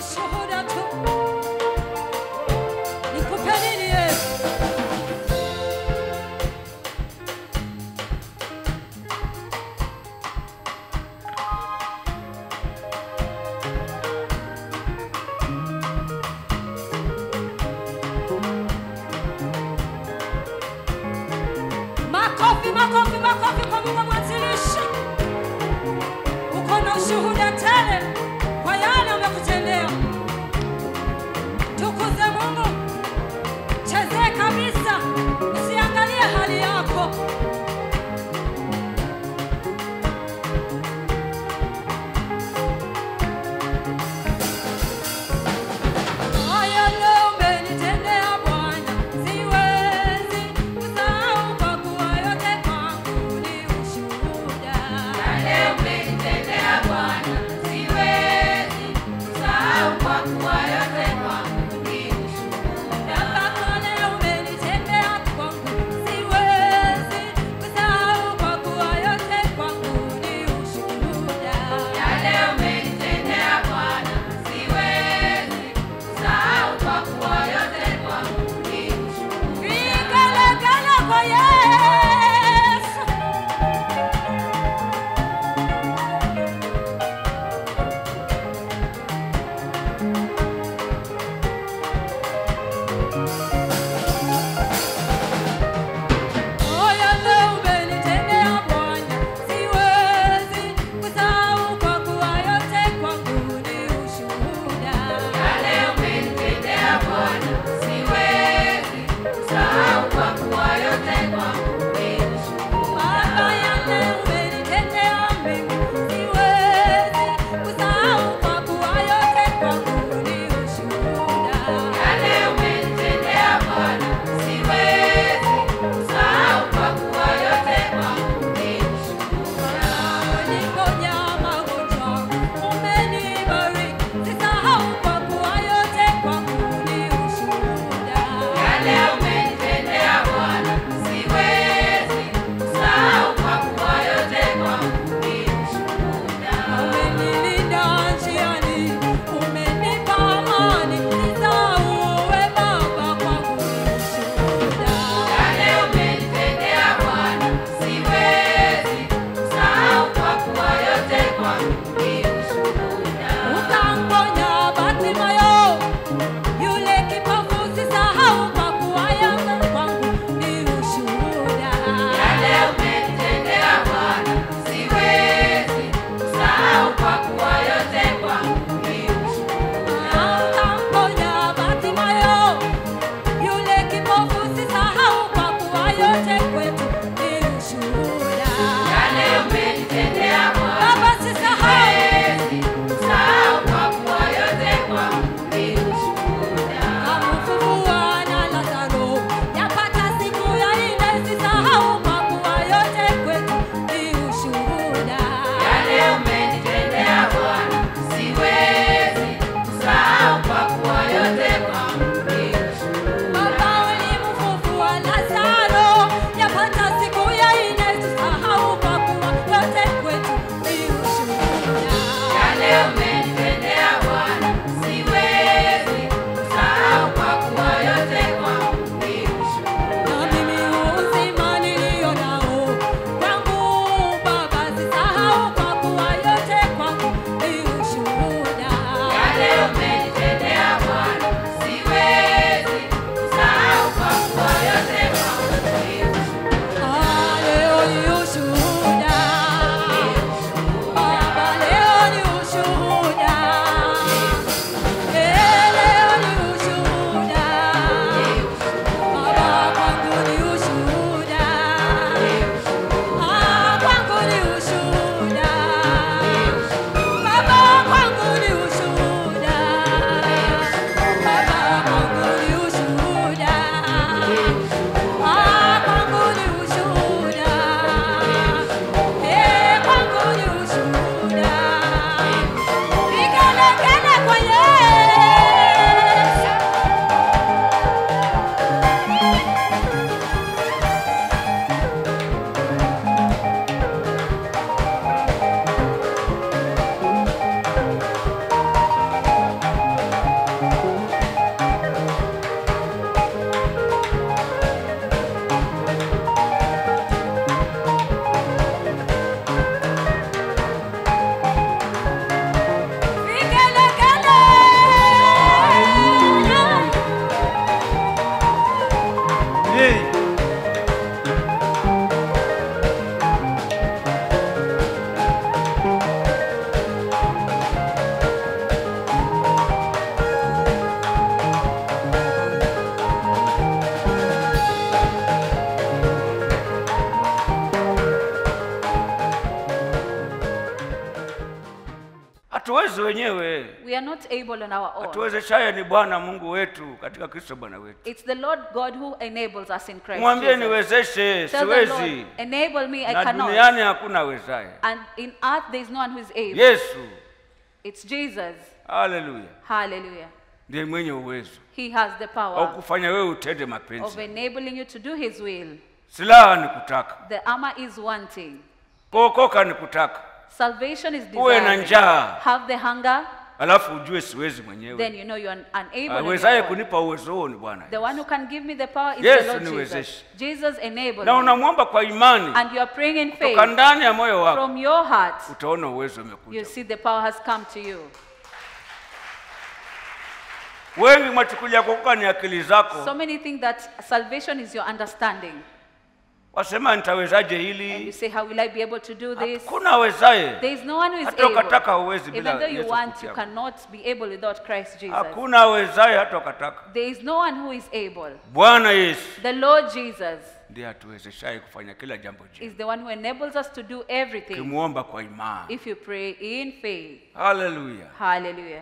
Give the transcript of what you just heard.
ushuhuda tu. Nikupe nini Yesu? Makofi, makofi, makofi kwa Mungu mwanzilishi. Uko na ushuhuda tele kwa yale umekutendea. Tukuze Mungu. Chezee kabisa. Usiangalie hali yako. Umenitendea Bwana, siwezi kusahau kwa kuwa yote kwangu sisi wenyewe. We are not able on our own. Atuwezeshaye ni Bwana Mungu wetu katika Kristo Bwana wetu. It's the Lord God who enables us in Christ Mwambie Jesus. niwezeshe, Tell the Lord, siwezi. enable me, I Na cannot. duniani hakuna awezaye. And in earth there is no one who is able. Yesu. It's Jesus. Hallelujah. Hallelujah. Ndiye mwenye uwezo He has the au power kufanya wewe utende of mapenzi. enabling you to do his will. Silaha ni kutaka. The armor is wanting. Kuokoka ni kutaka. Salvation is Uwe na desired. njaa. Have the hunger, Alafu ujue siwezi then mwenyewe. you know you are unable on your Awezaye own. kunipa uwezo huo ni Bwana. The one who can give me the power is Yesu the Lord Jesus. niwezeshe. Jesus enabled Na me. unamwomba kwa imani. And you are praying in Kutoka faith ndani ya moyo wako from your heart. utaona uwezo You umekuja. see the power has come to you. Wengi mwachukulia kuokoka ni akili zako. So many think that salvation is your understanding. Wasema nitawezaje And you hili? say, how will I be able to do this? Hakuna awezaye. There is no one who is Hata ukataka able. huwezi bila Even though you Yesu want, you kutia. cannot be able without Christ Jesus. Hakuna awezaye hata ukataka. There is no one who is able. Bwana Yesu The Lord Jesus ndiye atuwezeshaye kufanya kila jambo jema. is the one who enables us to do everything Kimuomba kwa imani. if you pray in faith. Hallelujah. Hallelujah.